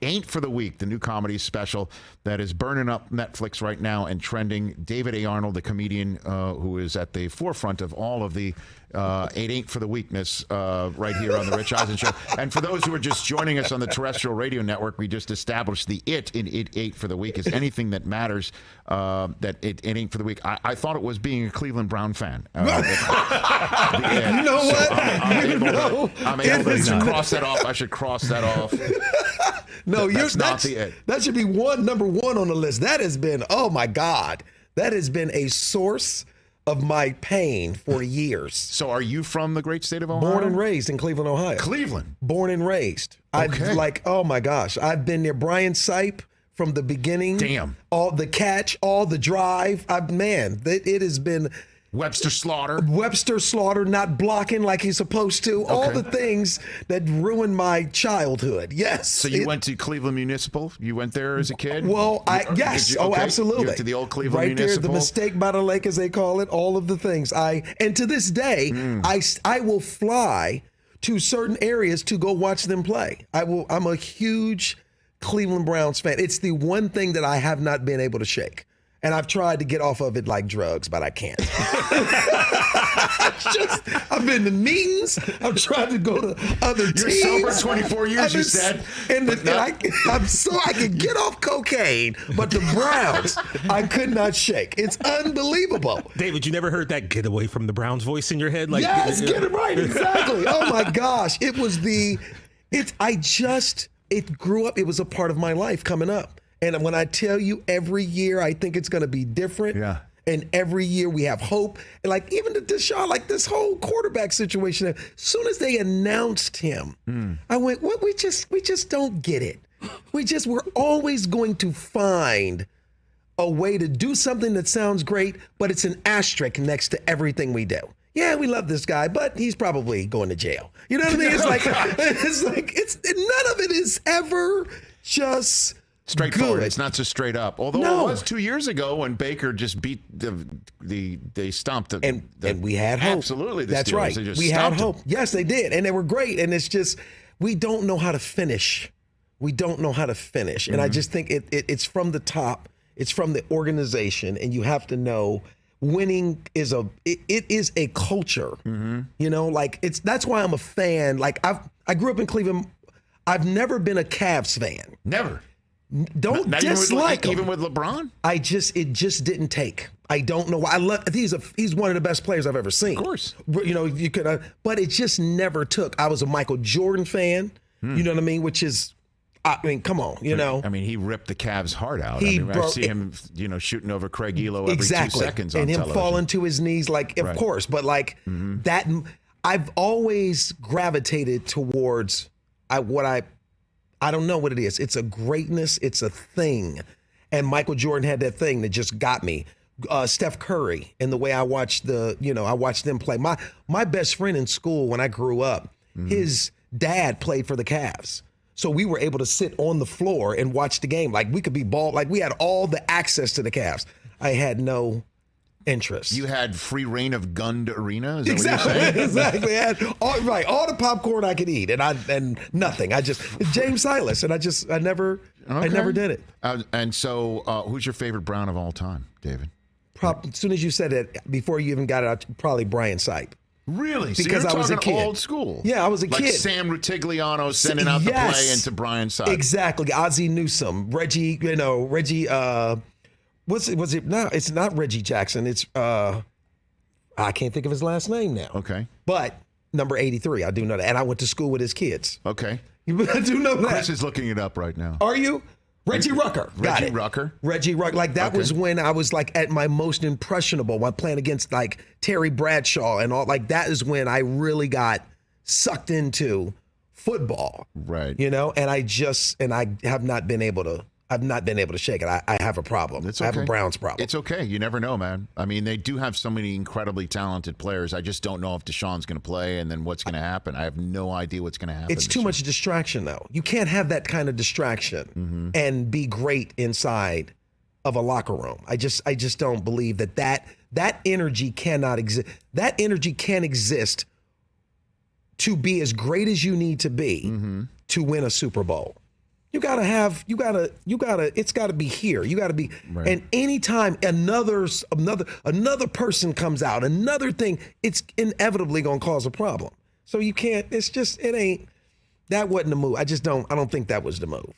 It Ain't for the Week, the new comedy special that is burning up Netflix right now and trending. David A. Arnold, the comedian who is at the forefront of all of the It Ain't for the Weakness right here on the Rich Eisen Show. And for those who are just joining us on the terrestrial radio network, we just established the It in It Ain't for the Week is anything that matters that it ain't for the week. I thought it was being a Cleveland Brown fan. You know what? I'm able to cross that off. I should cross that off. No, that's not the It. That should be number one on the list. That has been, oh my God, that has been a source of my pain for years. So are you from the great state of Ohio? Born and raised in Cleveland, Ohio. Cleveland? Born and raised. Okay. Oh my gosh. I've been near Brian Sipe from the beginning. Damn. All the catch, all the drive. It has been... Webster Slaughter not blocking like he's supposed to. Okay. All the things that ruined my childhood. Yes. So you went to Cleveland Municipal? You went there as a kid? Well, yes. Okay. Absolutely. You went to the old Cleveland right Municipal? Right there, the Mistake by the Lake, as they call it. All of the things. And to this day, I will fly to certain areas to go watch them play. I'm a huge Cleveland Browns fan. It's the one thing that I have not been able to shake. And I've tried to get off of it like drugs, but I can't. I've been to meetings. I've tried to go to other teams. You're sober 24 years, you said. I'm so I can get off cocaine, but the Browns, I could not shake. It's unbelievable. David, you never heard that "get away from the Browns" voice in your head? Yes, get it right, exactly. Oh my gosh, it grew up. It was a part of my life coming up. And when I tell you every year, I think it's going to be different. Yeah. And every year we have hope. And like even to Deshaun, like this whole quarterback situation, as soon as they announced him, I went, what? We just don't get it. We're always going to find a way to do something that sounds great, but it's an asterisk next to everything we do. Yeah, we love this guy, but he's probably going to jail. You know what I mean? It's like none of it is ever just straightforward. good. It's not so straight up. Although it was 2 years ago when Baker just beat they stomped the and we had hope. Absolutely, that's Steelers. right. We had hope. Yes, they did, and they were great. And it's just we don't know how to finish. And I just think it's from the top. It's from the organization, and you have to know. Winning is it is a culture, you know. Like that's why I'm a fan. Like I grew up in Cleveland. I've never been a Cavs fan. Never. Don't dislike him. Even with LeBron. It just didn't take. I don't know why. He's one of the best players I've ever seen. Of course. You know you could, but it just never took. I was a Michael Jordan fan. You know what I mean? Which is. I mean, come on, you know. I mean, he ripped the Cavs' heart out. I see him, shooting over Craig Elo every 2 seconds on television. And him falling to his knees, of course. But that, I've always gravitated towards I don't know what it is. It's a greatness. It's a thing. And Michael Jordan had that thing that just got me. Steph Curry and the way I watched I watched them play. My best friend in school when I grew up, his dad played for the Cavs. So we were able to sit on the floor and watch the game. Like we could be ball. Like we had all the access to the Cavs. I had no interest. You had free reign of gunned arena. Is that exactly, what you're saying? Exactly. I had all the popcorn I could eat, and nothing. James Silas, and I never did it. And so, who's your favorite Brown of all time, David? As soon as you said it, before you even got it out, probably Brian Sipe. Really? Because so I was a kid. Old school. Yeah, I was a kid. Like Sam Rutigliano sending out the play into Brian's side. Exactly. Ozzie Newsome, Reggie. Was it? No, it's not Reggie Jackson. It's I can't think of his last name now. Okay. But number 83, I do know that, and I went to school with his kids. Okay. I do know that. Chris is looking it up right now. Are you? Reggie Rucker. Reggie Rucker. Like that was when I was like at my most impressionable while playing against like Terry Bradshaw and all. Like that is when I really got sucked into football. Right. You know, and I have not been able to. I've not been able to shake it. I have a problem. It's okay. I have a Browns problem. It's okay. You never know, man. I mean, they do have so many incredibly talented players. I just don't know if Deshaun's going to play and then what's going to happen. I have no idea what's going to happen. It's too much distraction, though. You can't have that kind of distraction and be great inside of a locker room. I just don't believe that energy cannot exist. That energy can exist to be as great as you need to be to win a Super Bowl. You gotta, it's gotta be here. You gotta be, Right. and anytime another person comes out, another thing, it's inevitably gonna cause a problem. So you can't, that wasn't the move. I don't think that was the move.